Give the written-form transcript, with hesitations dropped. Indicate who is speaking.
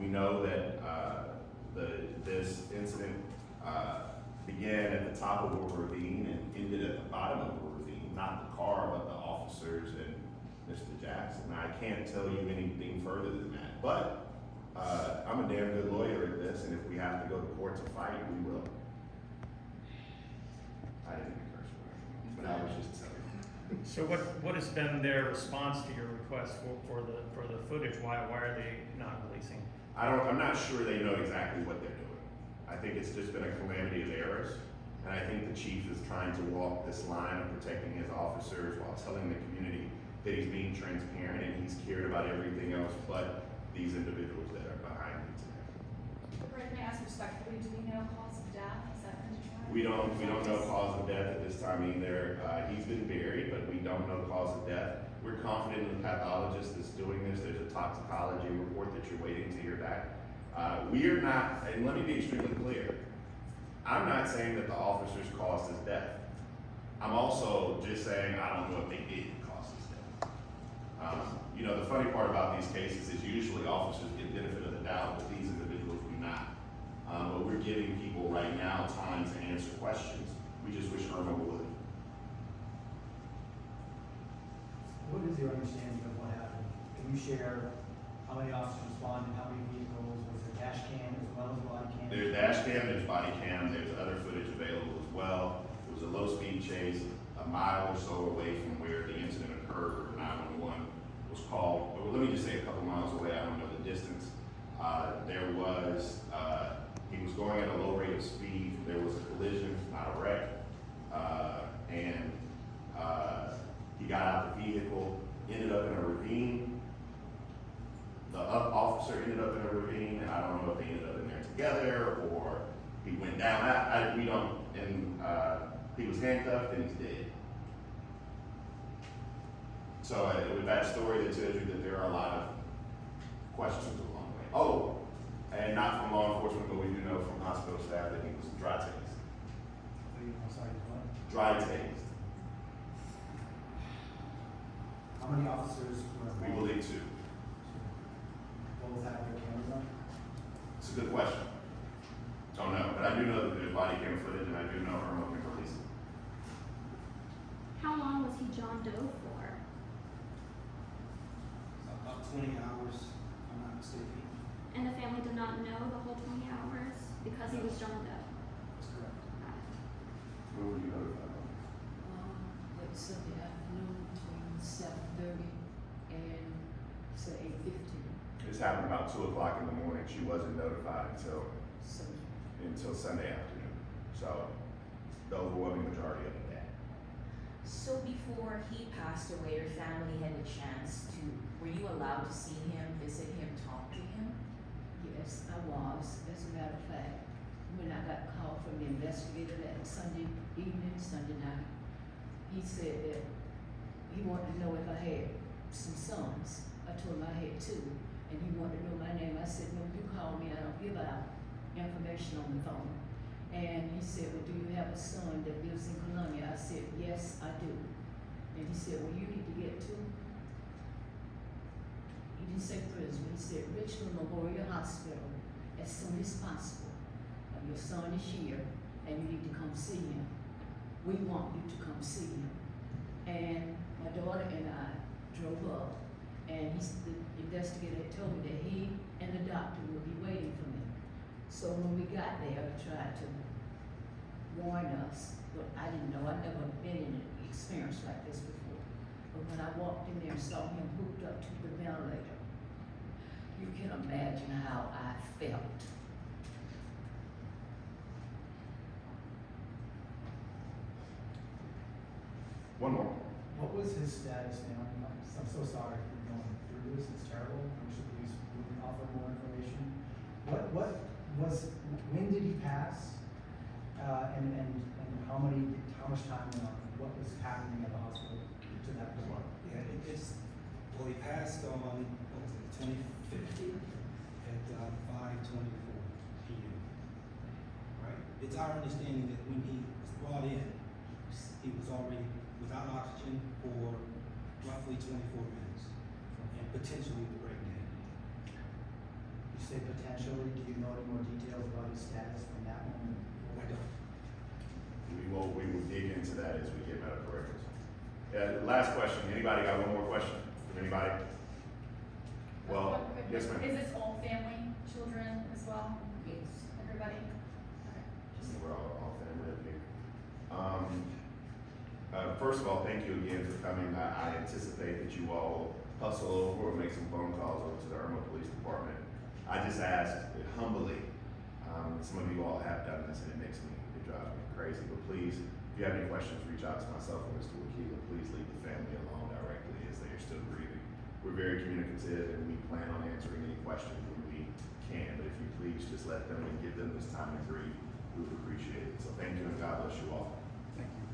Speaker 1: know that this incident began at the top of a ravine and ended at the bottom of a ravine, not the car, but the officers and Mr. Jackson. I can't tell you anything further than that, but I'm a damn good lawyer at this, and if we have to go to court to fight, we will. I didn't curse word, but I was just telling you.
Speaker 2: So what has been their response to your request for the footage? Why are they not releasing?
Speaker 1: I'm not sure they know exactly what they're doing. I think it's just been a calamity of errors, and I think the chief is trying to walk this line of protecting his officers while telling the community that he's being transparent and he's cared about everything else but these individuals that are behind me today.
Speaker 3: Bakari, may I ask respectfully, do we know cause of death? Is that been determined?
Speaker 1: We don't know cause of death at this time either. He's been buried, but we don't know cause of death. We're confident in the pathologist that's doing this. There's a toxicology report that you're waiting to hear back. We are not, and let me be extremely clear, I'm not saying that the officers caused his death. I'm also just saying I don't know if they did cause his death. You know, the funny part about these cases is usually officers get benefit of the doubt, but these individuals do not. But we're giving people right now time to answer questions. We just wish Irma would.
Speaker 4: What is your understanding of what happened? Can you share how many officers responded, how many vehicles, was there dash cam as well as body cam?
Speaker 1: There's dash cam, there's body cam, there's other footage available as well. It was a low speed chase, a mile or so away from where the incident occurred, where 911 was called. But let me just say a couple miles away, I don't know the distance. He was going at a low rate of speed. There was a collision, not a wreck. He got out the vehicle, ended up in a ravine. The officer ended up in a ravine, and I don't know if they ended up in there together or he went down. We don't, and he was handcuffed and he's dead. So with that story, that tells you that there are a lot of questions along the way. Oh, and not from law enforcement, but we do know from hospital staff that he was dry tased.
Speaker 4: I'm sorry, what?
Speaker 1: Dry tased.
Speaker 4: How many officers were
Speaker 1: We
Speaker 4: involved?
Speaker 1: believe two.
Speaker 4: Both have their cameras on?
Speaker 1: It's a good question. Don't know, but I do know that there's body camera footage, and I do know Irma can release it.
Speaker 5: How long was he John Doe for?
Speaker 6: About 20 hours, if I'm not mistaken.
Speaker 5: And the family did not know the whole 20 hours because he was John Doe.
Speaker 6: That's correct.
Speaker 1: When were you notified?
Speaker 7: Like Sunday afternoon between 7:30 and say 8:15.
Speaker 1: This happened about 2 o'clock in the morning. She wasn't notified until Sunday afternoon. So the overwhelming majority of the day.
Speaker 8: So before he passed away, your family had a chance to, were you allowed to see him, visit him, talk to him?
Speaker 7: Yes, I was. As a matter of fact, when I got called from the investigator that Sunday evening, Sunday night, he said that he wanted to know if I had some sons. I told him I had two, and he wanted to know my name. I said, no, you call me, I don't give out information on the phone. And he said, well, do you have a son that lives in Columbia? I said, yes, I do. And he said, well, you need to get to, he didn't say prison, he said Richland Memorial Hospital as soon as possible. Your son is here, and you need to come see him. We want you to come see him. And my daughter and I drove up, and the investigator had told me that he and the doctor would be waiting for me. So when we got there, he tried to warn us, but I didn't know. I'd never been in an experience like this before. But when I walked in there and saw him hooked up to the ventilator, you can imagine how I felt.
Speaker 1: One more.
Speaker 4: What was his status now? I'm so sorry for going through this, it's terrible. I'm sure please would offer more information. What was, when did he pass? And how much time went on? What was happening at the hospital to that point?
Speaker 6: Yeah, he passed on, what was it, 2015 at 5:24 p.m. Right? It's our understanding that when he was brought in, he was already without oxygen for roughly 24 minutes and potentially the breakdown.
Speaker 4: say potentially, do you know any more details about his status from that moment?
Speaker 6: I don't.
Speaker 1: We will dig into that as we get medical records. Last question, anybody got one more question from anybody? Well,
Speaker 3: One quick
Speaker 1: yes,
Speaker 3: question.
Speaker 1: ma'am.
Speaker 3: Is this all family, children as well,
Speaker 7: Yes.
Speaker 3: everybody? Okay. Just-
Speaker 1: We're all family up here. First of all, thank you again for coming. I anticipate that you all hustle over or make some phone calls over to the Irma Police Department. I just asked humbly, some of you all have done this and it drives me crazy, but please, if you have any questions, reach out to myself or Mr. Wakila. Please leave the family alone directly as they are still grieving. We're very communicative and we plan on answering any questions when we can, but if you please just let them and give them this time to grieve, we would appreciate it. So thank you and God bless you all.
Speaker 4: Thank you.